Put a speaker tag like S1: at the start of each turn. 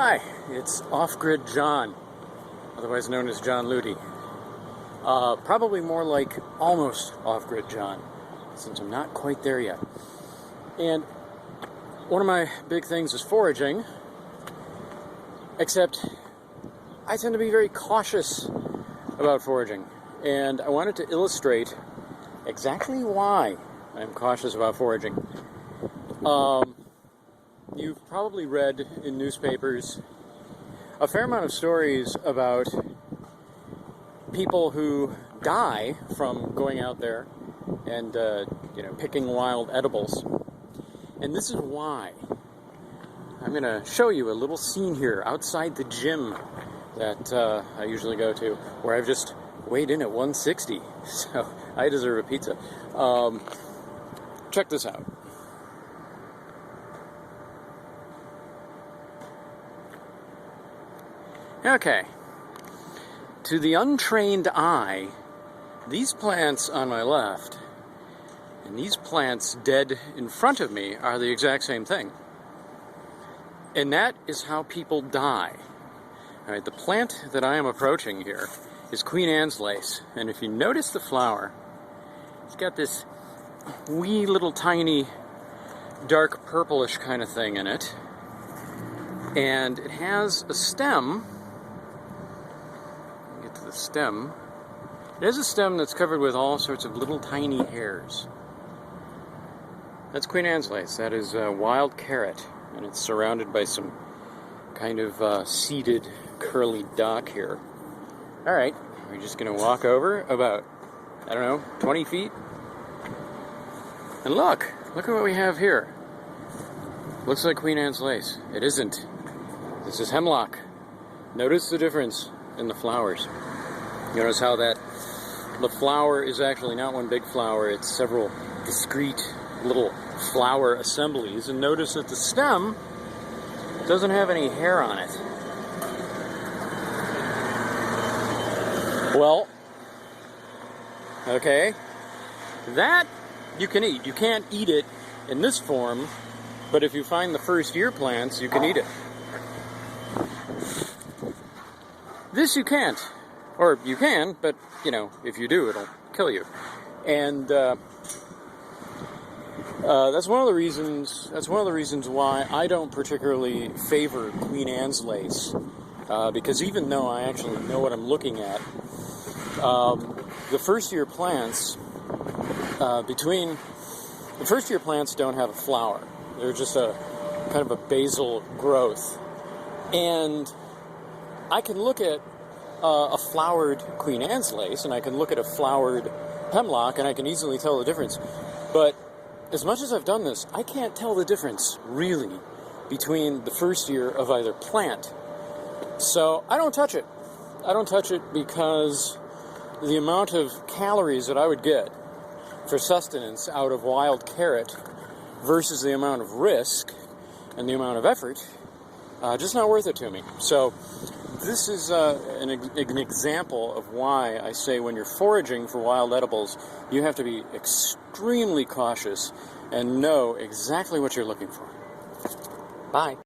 S1: Hi, it's Off-Grid John, otherwise known as John Ludi. Probably more like almost Off-Grid John, since I'm not quite there yet. And one of my big things is foraging, except I tend to be very cautious about foraging. And I wanted to illustrate exactly why I'm cautious about foraging. You've probably read in newspapers a fair amount of stories about people who die from going out there and picking wild edibles. And this is why. I'm going to show you a little scene here outside the gym that I usually go to, where I've just weighed in at 160, so I deserve a pizza. Check this out. Okay, to the untrained eye, these plants on my left and these plants dead in front of me are the exact same thing. And that is how people die. All right, the plant that I am approaching here is Queen Anne's lace. And if you notice the flower, it's got this wee little tiny dark purplish kind of thing in it. And it has a stem. Get to the stem. It has a stem that's covered with all sorts of little tiny hairs. That's Queen Anne's lace. That is wild carrot, and it's surrounded by some kind of seeded curly dock here. All right, we're just going to walk over about, 20 feet. And look at what we have here. Looks like Queen Anne's lace. It isn't. This is hemlock. Notice the difference in the flowers. You notice how the flower is actually not one big flower, it's several discrete little flower assemblies. And notice that the stem doesn't have any hair on it. Well, okay, that you can eat. You can't eat it in this form, but if you find the first year plants, you can eat it. This you can't. Or you can, but, if you do, it'll kill you. And that's one of the reasons why I don't particularly favor Queen Anne's lace. Because even though I actually know what I'm looking at, the first year plants, the first year plants don't have a flower. They're just a kind of a basal growth. And I can look at a flowered Queen Anne's lace, and I can look at a flowered hemlock, and I can easily tell the difference. But as much as I've done this, I can't tell the difference, really, between the first year of either plant. So I don't touch it. I don't touch it because the amount of calories that I would get for sustenance out of wild carrot versus the amount of risk and the amount of effort, just not worth it to me. So this is an example of why I say when you're foraging for wild edibles, you have to be extremely cautious and know exactly what you're looking for. Bye.